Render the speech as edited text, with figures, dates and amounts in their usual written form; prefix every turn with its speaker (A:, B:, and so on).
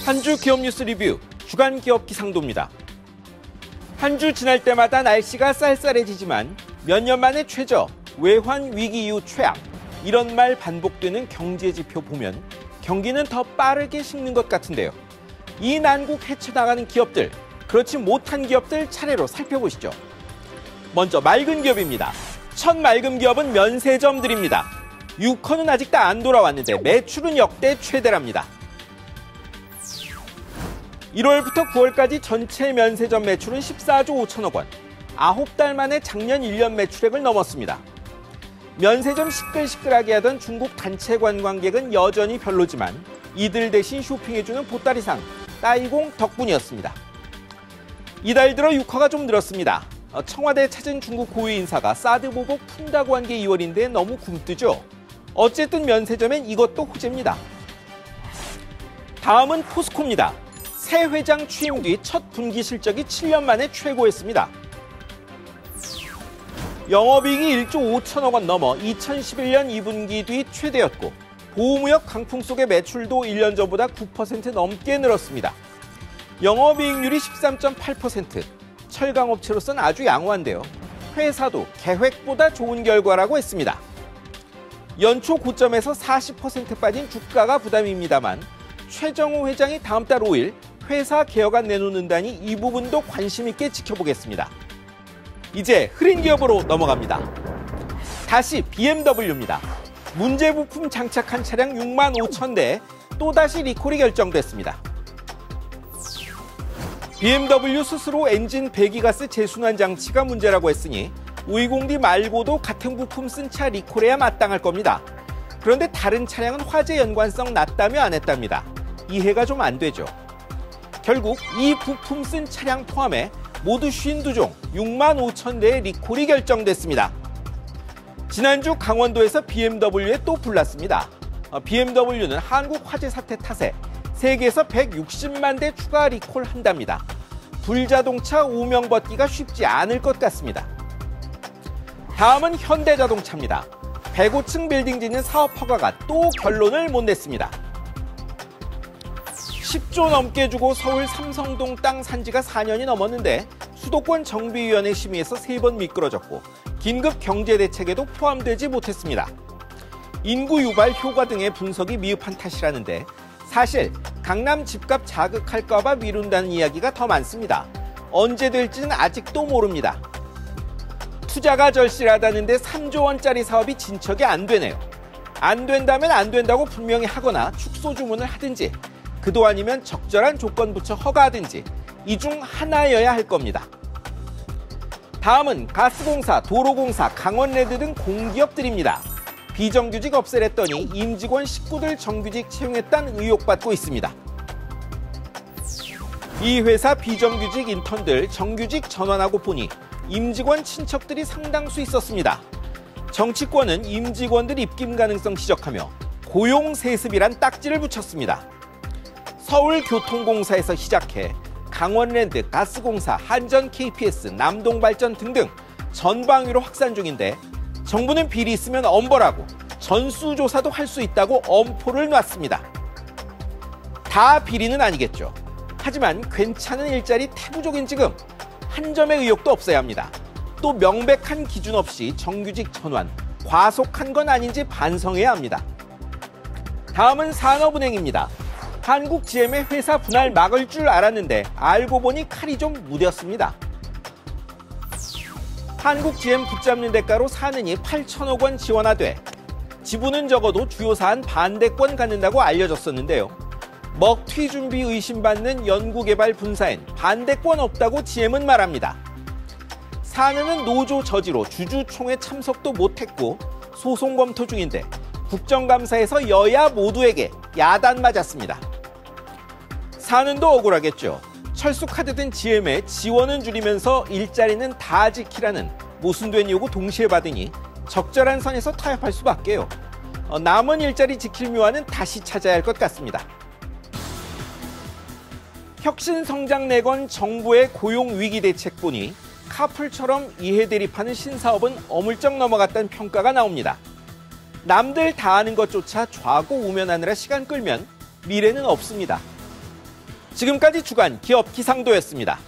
A: 한 주 기업 뉴스 리뷰 주간 기업 기상도입니다. 한 주 지날 때마다 날씨가 쌀쌀해지지만 몇 년 만에 최저, 외환 위기 이후 최악, 이런 말 반복되는 경제 지표 보면 경기는 더 빠르게 식는 것 같은데요. 이 난국 헤쳐나가는 기업들, 그렇지 못한 기업들 차례로 살펴보시죠. 먼저 맑은 기업입니다. 첫 맑은 기업은 면세점들입니다. 유커는 아직 다 안 돌아왔는데 매출은 역대 최대랍니다. 1월부터 9월까지 전체 면세점 매출은 14조 5천억 원, 9달 만에 작년 1년 매출액을 넘었습니다. 면세점 시끌시끌하게 하던 중국 단체 관광객은 여전히 별로지만 이들 대신 쇼핑해주는 보따리상, 따이공 덕분이었습니다. 이달 들어 유커가 좀 늘었습니다. 청와대에 찾은 중국 고위 인사가 사드 보고 푼다고 한 게 2월인데 너무 굼뜨죠. 어쨌든 면세점엔 이것도 호재입니다. 다음은 포스코입니다. 새 회장 취임 뒤 첫 분기 실적이 7년 만에 최고였습니다. 영업이익이 1조 5천억 원 넘어 2011년 2분기 뒤 최대였고 보호무역 강풍 속의 매출도 1년 전보다 9% 넘게 늘었습니다. 영업이익률이 13.8%, 철강업체로서는 아주 양호한데요. 회사도 계획보다 좋은 결과라고 했습니다. 연초 고점에서 40% 빠진 주가가 부담입니다만 최정호 회장이 다음 달 5일 회사 개혁안 내놓는다니 이 부분도 관심 있게 지켜보겠습니다. 이제 흐린 기업으로 넘어갑니다. 다시 BMW입니다. 문제 부품 장착한 차량 6만 5천 대에 또다시 리콜이 결정됐습니다. BMW 스스로 엔진 배기가스 재순환 장치가 문제라고 했으니 520D 말고도 같은 부품 쓴 차 리콜해야 마땅할 겁니다. 그런데 다른 차량은 화재 연관성 낮다며 안 했답니다. 이해가 좀 안 되죠. 결국 이 부품 쓴 차량 포함해 모두 52종 6만 5천 대의 리콜이 결정됐습니다. 지난주 강원도에서 BMW에 또 불났습니다. BMW는 한국 화재 사태 탓에 세계에서 160만 대 추가 리콜한답니다. 불자동차 오명 벗기가 쉽지 않을 것 같습니다. 다음은 현대자동차입니다. 105층 빌딩 짓는 사업 허가가 또 결론을 못 냈습니다. 10조 넘게 주고 서울 삼성동 땅 산 지가 4년이 넘었는데 수도권 정비위원회 심의에서 3번 미끄러졌고 긴급 경제대책에도 포함되지 못했습니다. 인구 유발 효과 등의 분석이 미흡한 탓이라는데 사실 강남 집값 자극할까 봐 미룬다는 이야기가 더 많습니다. 언제 될지는 아직도 모릅니다. 투자가 절실하다는데 3조 원짜리 사업이 진척이 안 되네요. 안 된다면 안 된다고 분명히 하거나 축소 주문을 하든지 그도 아니면 적절한 조건 붙여 허가하든지 이 중 하나여야 할 겁니다. 다음은 가스공사, 도로공사, 강원레드 등 공기업들입니다. 비정규직 없애랬더니 임직원 식구들 정규직 채용했다는 의혹받고 있습니다. 이 회사 비정규직 인턴들 정규직 전환하고 보니 임직원 친척들이 상당수 있었습니다. 정치권은 임직원들 입김 가능성 지적하며 고용세습이란 딱지를 붙였습니다. 서울교통공사에서 시작해 강원랜드, 가스공사, 한전 KPS, 남동발전 등등 전방위로 확산 중인데 정부는 비리 있으면 엄벌하고 전수조사도 할 수 있다고 엄포를 놨습니다. 다 비리는 아니겠죠. 하지만 괜찮은 일자리 태부족인 지금 한 점의 의혹도 없어야 합니다. 또 명백한 기준 없이 정규직 전환, 과속한 건 아닌지 반성해야 합니다. 다음은 산업은행입니다. 한국 GM의 회사 분할 막을 줄 알았는데 알고 보니 칼이 좀 무뎠습니다. 한국 GM 붙잡는 대가로 사는이 8천억 원 지원하되 지분은 적어도 주요 사안 반대권 갖는다고 알려졌었는데요. 먹튀 준비 의심받는 연구개발 분사엔 반대권 없다고 GM은 말합니다. 사내는 노조 저지로 주주총회 참석도 못했고 소송 검토 중인데 국정감사에서 여야 모두에게 야단 맞았습니다. 사는도 억울하겠죠. 철수카드 든 GM의 지원은 줄이면서 일자리는 다 지키라는 모순된 요구 동시에 받으니 적절한 선에서 타협할 수밖에요. 남은 일자리 지킬 묘안은 다시 찾아야 할 것 같습니다. 혁신성장 내건 정부의 고용위기 대책 보니 카풀처럼 이해대립하는 신사업은 어물쩍 넘어갔다는 평가가 나옵니다. 남들 다 아는 것조차 좌고 우면하느라 시간 끌면 미래는 없습니다. 지금까지 주간 기업 기상도였습니다.